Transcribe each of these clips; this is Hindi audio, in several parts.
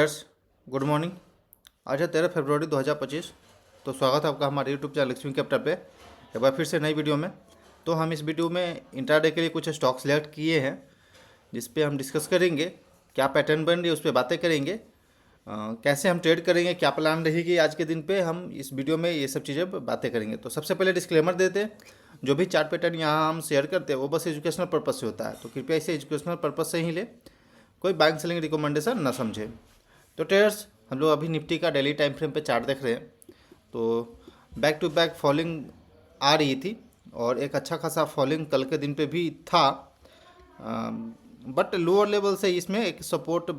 Traders, good morning. आज है 13 फरवरी 2025। तो स्वागत है आपका हमारे यूट्यूब चैनल लक्ष्मी कैपिटल पे एक बार फिर से नई वीडियो में। तो हम इस वीडियो में इंट्राडे के लिए कुछ स्टॉक सेलेक्ट किए हैं जिस पे हम डिस्कस करेंगे, क्या पैटर्न बन रही है उस पर बातें करेंगे, कैसे हम ट्रेड करेंगे, क्या प्लान रहेगी आज के दिन पे, हम इस वीडियो में ये सब चीज़ें बातें करेंगे। तो सबसे पहले डिस्क्लेमर देते हैं, जो भी चार्ट पैटर्न यहाँ हम शेयर करते हैं वो बस एजुकेशनल पर्पज़ से होता है, तो कृपया इसे एजुकेशनल पर्पज़ से ही ले, कोई बाइंग सेलिंग रिकमेंडेशन ना समझे। तो ट्रेडर्स, हम लोग अभी निफ्टी का डेली टाइम फ्रेम पे चार्ट देख रहे हैं। तो बैक टू बैक फॉलिंग आ रही थी और एक अच्छा खासा फॉलिंग कल के दिन पे भी था, बट लोअर लेवल से इसमें एक सपोर्ट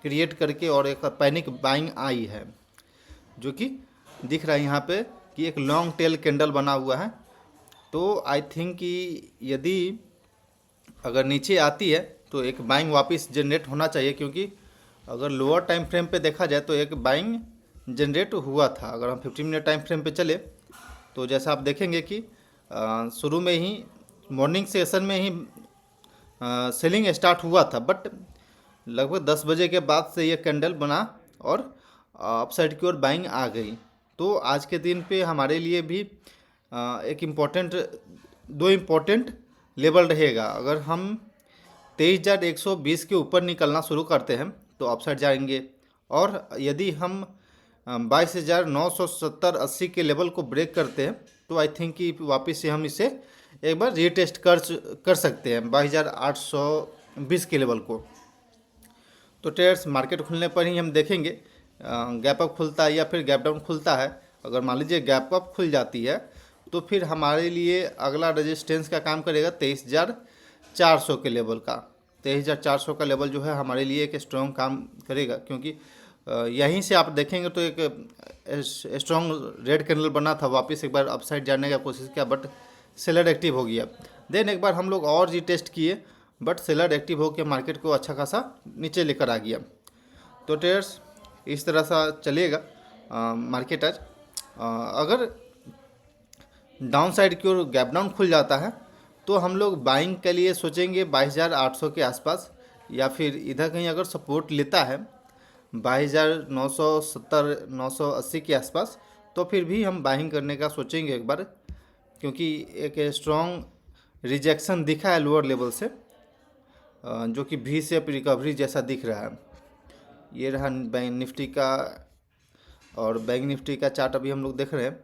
क्रिएट करके और एक पैनिक बाइंग आई है, जो कि दिख रहा है यहाँ पे कि एक लॉन्ग टेल कैंडल बना हुआ है। तो आई थिंक कि यदि अगर नीचे आती है तो एक बाइंग वापस जनरेट होना चाहिए, क्योंकि अगर लोअर टाइम फ्रेम पे देखा जाए तो एक बाइंग जनरेट हुआ था। अगर हम 15 मिनट टाइम फ्रेम पे चले तो जैसा आप देखेंगे कि शुरू में ही मॉर्निंग सेशन में ही सेलिंग स्टार्ट हुआ था, बट लगभग 10 बजे के बाद से ये कैंडल बना और अपसाइड की ओर बाइंग आ गई। तो आज के दिन पे हमारे लिए भी दो इम्पोर्टेंट लेवल रहेगा। अगर हम 23,120 के ऊपर निकलना शुरू करते हैं तो अपसाइड जाएंगे, और यदि हम 22,970-80 के लेवल को ब्रेक करते हैं तो आई थिंक कि वापस से हम इसे एक बार रीटेस्ट कर सकते हैं 22,820 के लेवल को। तो ट्रेड्स मार्केट खुलने पर ही हम देखेंगे गैप अप खुलता है या फिर गैप डाउन खुलता है। अगर मान लीजिए गैप अप खुल जाती है तो फिर हमारे लिए अगला रेजिस्टेंस का काम करेगा 23,400 के लेवल का। 23,400 का लेवल जो है हमारे लिए एक स्ट्रॉन्ग काम करेगा, क्योंकि यहीं से आप देखेंगे तो एक स्ट्रॉन्ग रेड कैंडल बना था, वापस एक बार अपसाइड जाने का कोशिश किया बट सेलर एक्टिव हो गया। देन एक बार हम लोग और रीटेस्ट किए बट सेलर एक्टिव होकर मार्केट को अच्छा खासा नीचे लेकर आ गया। तो ट्रेडर्स, इस तरह सा चलेगा मार्केट आज। अगर डाउन साइड की ओर गैप डाउन खुल जाता है तो हम लोग बाइंग के लिए सोचेंगे 22,800 के आसपास, या फिर इधर कहीं अगर सपोर्ट लेता है 22,970-980 के आसपास तो फिर भी हम बाइंग करने का सोचेंगे एक बार, क्योंकि एक स्ट्रॉन्ग रिजेक्शन दिखा है लोअर लेवल से, जो कि भी शेप रिकवरी जैसा दिख रहा है। ये रहा बैंक निफ्टी का, और बैंक निफ्टी का चार्ट अभी हम लोग देख रहे हैं।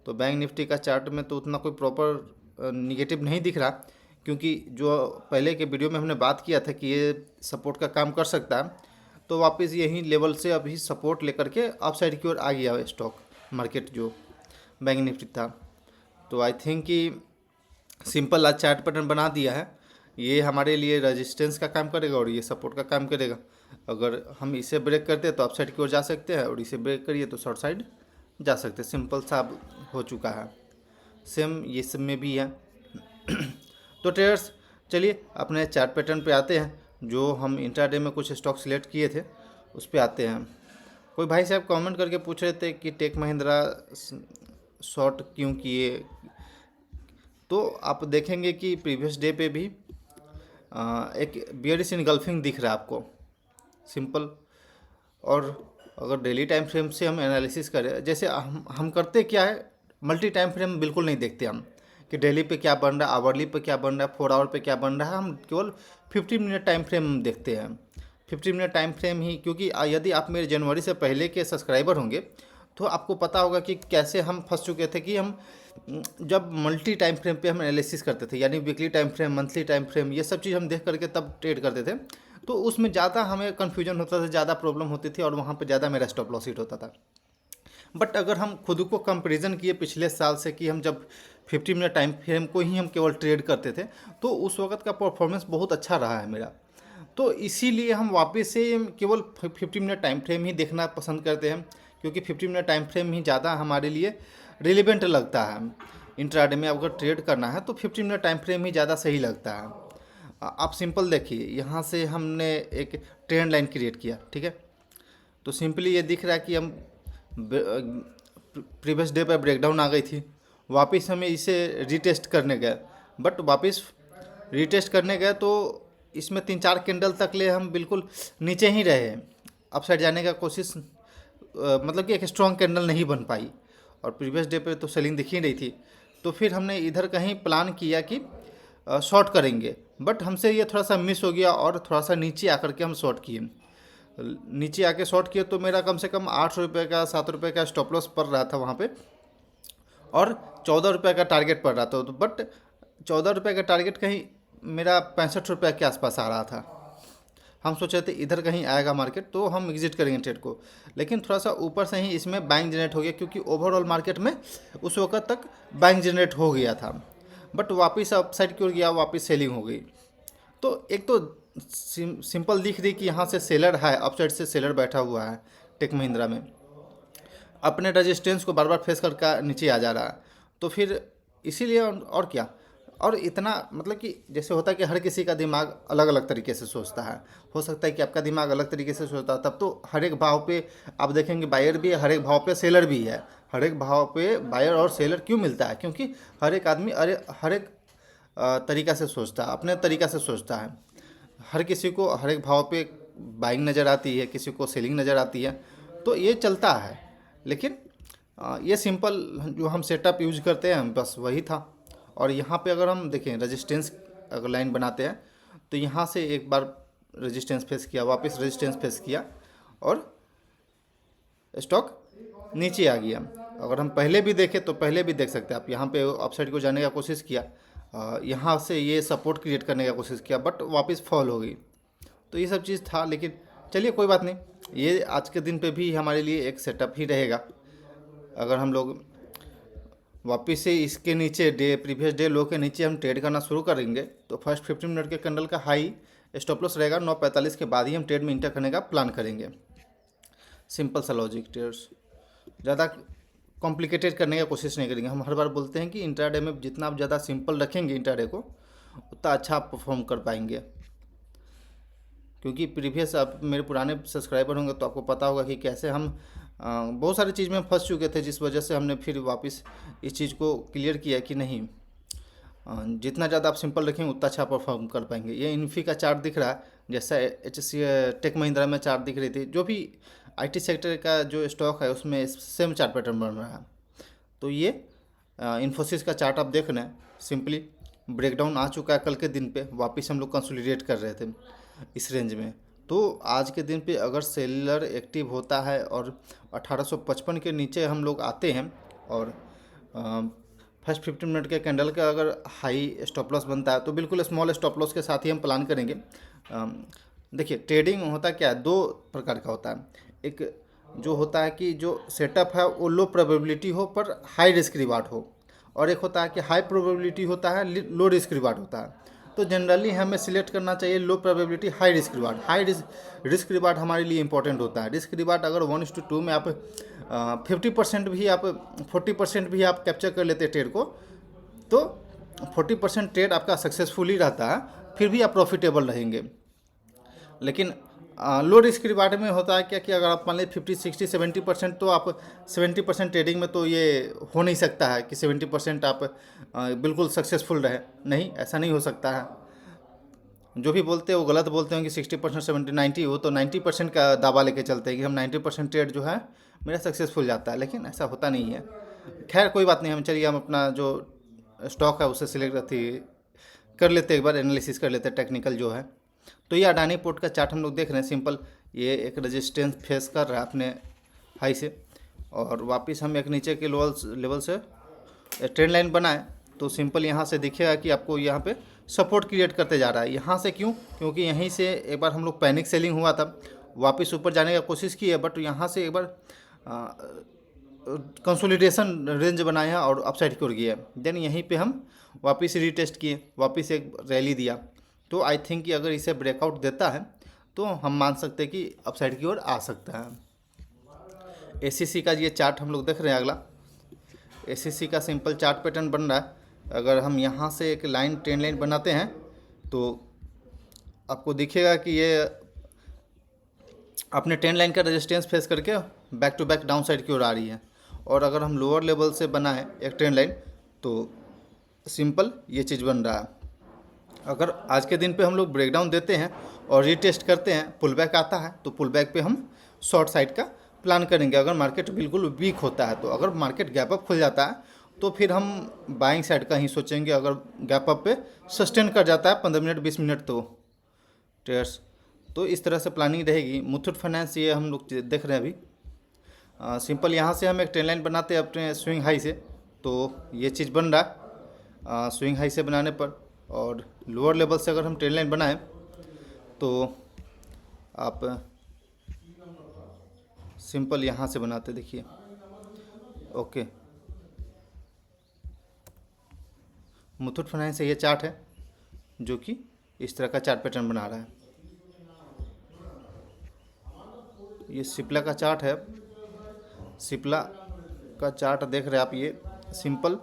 तो बैंक निफ्टी का चार्ट में तो उतना कोई प्रॉपर निगेटिव नहीं दिख रहा, क्योंकि जो पहले के वीडियो में हमने बात किया था कि ये सपोर्ट का काम कर सकता है, तो वापस यही लेवल से अभी सपोर्ट लेकर के अप साइड की ओर आ गया स्टॉक मार्केट जो बैंक निफ्टी था। तो आई थिंक कि सिंपल आज चार्ट पैटर्न बना दिया है, ये हमारे लिए रेजिस्टेंस का काम करेगा और ये सपोर्ट का काम करेगा। अगर हम इसे ब्रेक करते हैं तो अप साइड की ओर जा सकते हैं, और इसे ब्रेक करिए तो शॉर्ट साइड जा सकते हैं। सिंपल सा हो चुका है, सेम ये सब में भी है। तो ट्रेडर्स, चलिए अपने चार्ट पैटर्न पे आते हैं। जो हम इंट्राडे में कुछ स्टॉक सिलेक्ट किए थे उस पे आते हैं। कोई भाई साहब कमेंट करके पूछ रहे थे कि टेक महिंद्रा शॉर्ट क्यों किए। तो आप देखेंगे कि प्रीवियस डे पे भी एक बियरिश इनगल्फिंग दिख रहा है आपको, सिंपल। और अगर डेली टाइम फ्रेम से हम एनालिसिस करें, जैसे हम करते क्या है, मल्टी टाइम फ्रेम बिल्कुल नहीं देखते हम कि डेली पे क्या बन रहा है, आवरली पे क्या बन रहा है, 4 आवर पे क्या बन रहा है। हम केवल 15 मिनट टाइम फ्रेम देखते हैं, 15 मिनट टाइम फ्रेम ही। क्योंकि यदि आप मेरे जनवरी से पहले के सब्सक्राइबर होंगे तो आपको पता होगा कि कैसे हम फंस चुके थे कि हम जब मल्टी टाइम फ्रेम पे हम एनालिसिस करते थे, यानी weekly time frame, monthly time frame, ये सब चीज़ हम देख करके तब ट्रेड करते थे, तो उसमें ज़्यादा हमें कन्फ्यूजन होता था, ज़्यादा प्रॉब्लम होती थी और वहाँ पे ज़्यादा मेरा स्टॉप लॉस हिट होता था। बट अगर हम खुद को कंपैरिजन किए पिछले साल से कि हम जब 15 मिनट टाइम फ्रेम को ही हम केवल ट्रेड करते थे, तो उस वक्त का परफॉर्मेंस बहुत अच्छा रहा है मेरा। तो इसीलिए हम वापस से केवल 15 मिनट टाइम फ्रेम ही देखना पसंद करते हैं, क्योंकि 15 मिनट टाइम फ्रेम ही ज़्यादा हमारे लिए रिलेवेंट लगता है। इंट्राडे में अगर ट्रेड करना है तो 15 मिनट टाइम फ्रेम ही ज़्यादा सही लगता है। आप सिंपल देखिए, यहाँ से हमने एक ट्रेंड लाइन क्रिएट किया, ठीक है। तो सिंपली ये दिख रहा है कि हम प्रीवियस डे पर ब्रेकडाउन आ गई थी, वापस हमें इसे रीटेस्ट करने गए, बट वापस रीटेस्ट करने गए तो इसमें 3-4 कैंडल तक ले हम बिल्कुल नीचे ही रहे। अपसाइड जाने का कोशिश मतलब कि एक स्ट्रॉन्ग कैंडल नहीं बन पाई, और प्रीवियस डे पे तो सेलिंग दिख ही रही थी। तो फिर हमने इधर कहीं प्लान किया कि शॉर्ट करेंगे, बट हमसे ये थोड़ा सा मिस हो गया और थोड़ा सा नीचे आकर के हम शॉर्ट किए। नीचे आके शॉर्ट किए तो मेरा कम से कम 8 रुपये का 7 रुपये का स्टॉप लॉस पड़ रहा था वहाँ पे, और 14 रुपये का टारगेट पड़ रहा था। तो बट 14 रुपये का टारगेट कहीं मेरा 65 रुपये के आसपास आ रहा था। हम सोच रहे थे इधर कहीं आएगा मार्केट तो हम एग्जिट करेंगे ट्रेड को, लेकिन थोड़ा सा ऊपर से ही इसमें बाइंग जनरेट हो गया, क्योंकि ओवरऑल मार्केट में उस वक्त तक बाइंग जनरेट हो गया था, बट वापस अपसाइड की ओर गया, वापस सेलिंग हो गई। तो एक तो सिंपल दिख रही कि यहाँ से सेलर है, अपसाइड से सेलर बैठा हुआ है टेक महिंद्रा में, अपने रेजिस्टेंस को बार बार फेस करके नीचे आ जा रहा है। तो फिर इसीलिए और क्या, और इतना मतलब कि जैसे होता है कि हर किसी का दिमाग अलग अलग तरीके से सोचता है, हो सकता है कि आपका दिमाग अलग तरीके से सोचता है, तब तो हर एक भाव पे आप देखेंगे बायर भी है, हर एक भाव पे सेलर भी है। हर एक भाव पे बायर और सेलर क्यों मिलता है? क्योंकि हर एक आदमी हर एक तरीका से सोचता है, अपने तरीका से सोचता है। हर किसी को हर एक भाव पे बाइंग नज़र आती है, किसी को सेलिंग नज़र आती है, तो ये चलता है। लेकिन ये सिंपल जो हम सेटअप यूज करते हैं बस वही था। और यहाँ पे अगर हम देखें रेजिस्टेंस अगर लाइन बनाते हैं तो यहाँ से एक बार रेजिस्टेंस फेस किया, वापस रेजिस्टेंस फेस किया, और स्टॉक नीचे आ गया। अगर हम पहले भी देखें तो पहले भी देख सकते हैं आप, यहाँ पे अपसाइड को जाने का कोशिश किया, यहाँ से ये सपोर्ट क्रिएट करने का कोशिश किया, बट वापस फॉल हो गई। तो ये सब चीज़ था, लेकिन चलिए कोई बात नहीं, ये आज के दिन पे भी हमारे लिए एक सेटअप ही रहेगा। अगर हम लोग वापस से इसके नीचे प्रीवियस डे लो के नीचे हम ट्रेड करना शुरू करेंगे तो फर्स्ट 15 मिनट के कैंडल का हाई स्टॉप लॉस रहेगा 9:45 के बाद ही हम ट्रेड में इंटर करने का प्लान करेंगे। सिंपल सा लॉजिक, ट्रेड्स ज़्यादा कॉम्प्लिकेटेड करने की कोशिश नहीं करेंगे। हम हर बार बोलते हैं कि इंट्राडे में जितना आप ज़्यादा सिंपल रखेंगे इंट्राडे को, उतना अच्छा आप परफॉर्म कर पाएंगे। क्योंकि प्रीवियस आप मेरे पुराने सब्सक्राइबर होंगे तो आपको पता होगा कि कैसे हम बहुत सारी चीज़ में फंस चुके थे, जिस वजह से हमने फिर वापस इस चीज़ को क्लियर किया कि नहीं, जितना ज़्यादा आप सिंपल रखेंगे उतना अच्छा परफॉर्म कर पाएंगे। ये इन्फी का चार्ट दिख रहा है, जैसा टेक महिंद्रा में चार्ट दिख रही थी, जो भी आईटी सेक्टर का जो स्टॉक है उसमें सेम चार्ट पैटर्न बन रहा है। तो ये इन्फोसिस का चार्ट आप देख रहे हैं, सिंपली ब्रेकडाउन आ चुका है कल के दिन पे, वापस हम लोग कंसोलिडेट कर रहे थे इस रेंज में। तो आज के दिन पे अगर सेलर एक्टिव होता है और 1855 के नीचे हम लोग आते हैं, और फर्स्ट 15 मिनट के कैंडल का अगर हाई स्टॉप लॉस बनता है तो बिल्कुल स्मॉल स्टॉप लॉस के साथ ही हम प्लान करेंगे। देखिए ट्रेडिंग होता क्या है, दो प्रकार का होता है। एक जो होता है कि जो सेटअप है वो लो प्रोबेबिलिटी हो पर हाई रिस्क रिवार्ड हो, और एक होता है कि हाई प्रोबेबिलिटी होता है लो रिस्क रिवार्ड होता है। तो जनरली हमें सिलेक्ट करना चाहिए लो probability high risk reward. High risk reward हमारे लिए इंपॉर्टेंट होता है। रिस्क रिवार्ड अगर 1:2 में आप 50% भी आप 40% भी आप कैप्चर कर लेते ट्रेड को, तो 40% ट्रेड आपका सक्सेसफुल ही रहता है, फिर भी आप प्रॉफिटेबल रहेंगे। लेकिन लो रिस्क रिवार्ड में होता है क्या कि अगर आप मान लीजिए 50, 60, 70%, तो आप 70% ट्रेडिंग में तो ये हो नहीं सकता है कि 70% आप बिल्कुल सक्सेसफुल रहे। नहीं, ऐसा नहीं हो सकता है। जो भी बोलते हैं वो गलत बोलते हैं कि 60%, 70, 90, वो तो 90% का दावा लेके चलते हैं कि हम 90% ट्रेड जो है मेरा सक्सेसफुल जाता है, लेकिन ऐसा होता नहीं है। खैर कोई बात नहीं, हम चलिए हम अपना जो स्टॉक है उसे सिलेक्ट कर लेते, एक बार एनालिसिस कर लेते टेक्निकल जो है। तो ये अडानी पोर्ट का चार्ट हम लोग देख रहे हैं, सिंपल ये एक रेजिस्टेंस फेस कर रहा है अपने हाई से, और वापस हम एक नीचे के लेवल से ट्रेंड लाइन बनाए तो सिंपल यहाँ से दिखेगा कि आपको यहाँ पे सपोर्ट क्रिएट करते जा रहा है। यहाँ से क्यों? क्योंकि यहीं से एक बार हम लोग पैनिक सेलिंग हुआ था, वापस ऊपर जाने का कोशिश की है, बट यहाँ से एक बार कंसोलिडेशन रेंज बनाया और अपसाइड की ओर गया। देन यहीं पे हम वापस रीटेस्ट किए, वापस एक रैली दिया। तो आई थिंक कि अगर इसे ब्रेकआउट देता है तो हम मान सकते हैं कि अपसाइड की ओर आ सकता है। एसीसी का ये चार्ट हम लोग देख रहे हैं, अगला एसीसी का सिंपल चार्ट पैटर्न बन रहा है। अगर हम यहाँ से एक लाइन ट्रेंड लाइन बनाते हैं तो आपको दिखेगा कि ये अपने ट्रेंड लाइन का रेजिस्टेंस फेस करके back to back downside की ओर आ रही है। और अगर हम लोअर लेवल से बनाएं एक ट्रेंड लाइन तो सिंपल ये चीज़ बन रहा है। अगर आज के दिन पे हम लोग ब्रेकडाउन देते हैं और रीटेस्ट करते हैं, पुल बैक आता है, तो पुल बैक पे हम शॉर्ट साइड का प्लान करेंगे अगर मार्केट बिल्कुल वीक होता है। तो अगर मार्केट गैप अप खुल जाता है तो फिर हम बाइंग साइड का ही सोचेंगे। अगर गैप अप पे सस्टेन कर जाता है 15 मिनट 20 मिनट तो ट्रेडर्स, तो इस तरह से प्लानिंग रहेगी। मुथूट फाइनेंस ये हम लोग देख रहे हैं अभी। सिंपल यहाँ से हम एक ट्रेन लाइन बनाते हैं अपने स्विंग हाई से, तो ये चीज़ बन रहा है स्विंग हाई से बनाने पर। और लोअर लेवल से अगर हम ट्रेन लाइन बनाएं तो आप सिंपल यहाँ से बनाते देखिए। ओके, मुथूट फाइनेंस से ये चार्ट है जो कि इस तरह का चार्ट पैटर्न बना रहा है। ये सिप्ला का चार्ट है, सिप्ला का चार्ट देख रहे हैं आप, ये सिंपल।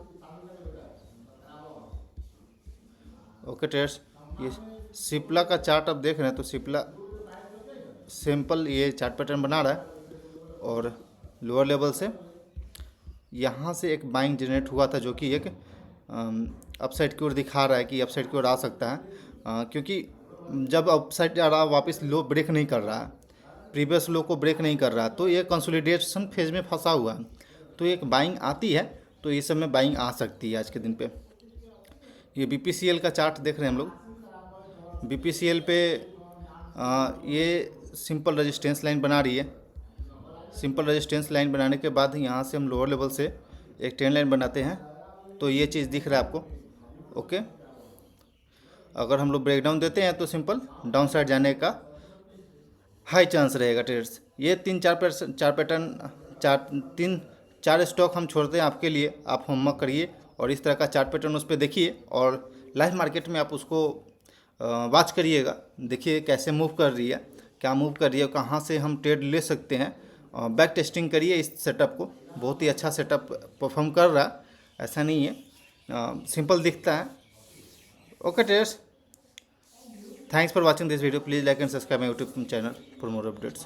ओके ट्रेडर्स, ये सिप्ला का चार्ट आप देख रहे हैं, तो सिप्ला सिंपल ये चार्ट पैटर्न बना रहा है और लोअर लेवल से यहाँ से एक बाइंग जनरेट हुआ था जो कि एक अपसाइड की ओर दिखा रहा है कि अपसाइड की ओर आ सकता है। क्योंकि जब अपसाइड आ रहा वापस लो ब्रेक नहीं कर रहा है, प्रीवियस लो को ब्रेक नहीं कर रहा, तो ये कंसोलिडेशन फेज में फंसा हुआ है। तो एक बाइंग आती है तो इस समय बाइंग आ सकती है आज के दिन पे। ये BPCL का चार्ट देख रहे हैं हम लोग। BPCL पे ये सिंपल रेजिस्टेंस लाइन बना रही है। सिंपल रेजिस्टेंस लाइन बनाने के बाद यहाँ से हम लोअर लेवल से एक ट्रेंड लाइन बनाते हैं, तो ये चीज़ दिख रहा है आपको। ओके, अगर हम लोग ब्रेकडाउन देते हैं तो सिंपल डाउन साइड जाने का हाई चांस रहेगा ट्रेड्स। ये 3-4 स्टॉक हम छोड़ते हैं आपके लिए, आप होमवर्क करिए और इस तरह का चार्ट पैटर्न उस पर देखिए और लाइव मार्केट में आप उसको वॉच करिएगा, देखिए कैसे मूव कर रही है, क्या मूव कर रही है, कहाँ से हम ट्रेड ले सकते हैं। बैक टेस्टिंग करिए इस सेटअप को, बहुत ही अच्छा सेटअप परफॉर्म कर रहा है, ऐसा नहीं है, सिंपल दिखता है। Okay traders, thanks for watching this video. Please like and subscribe my YouTube channel for more updates.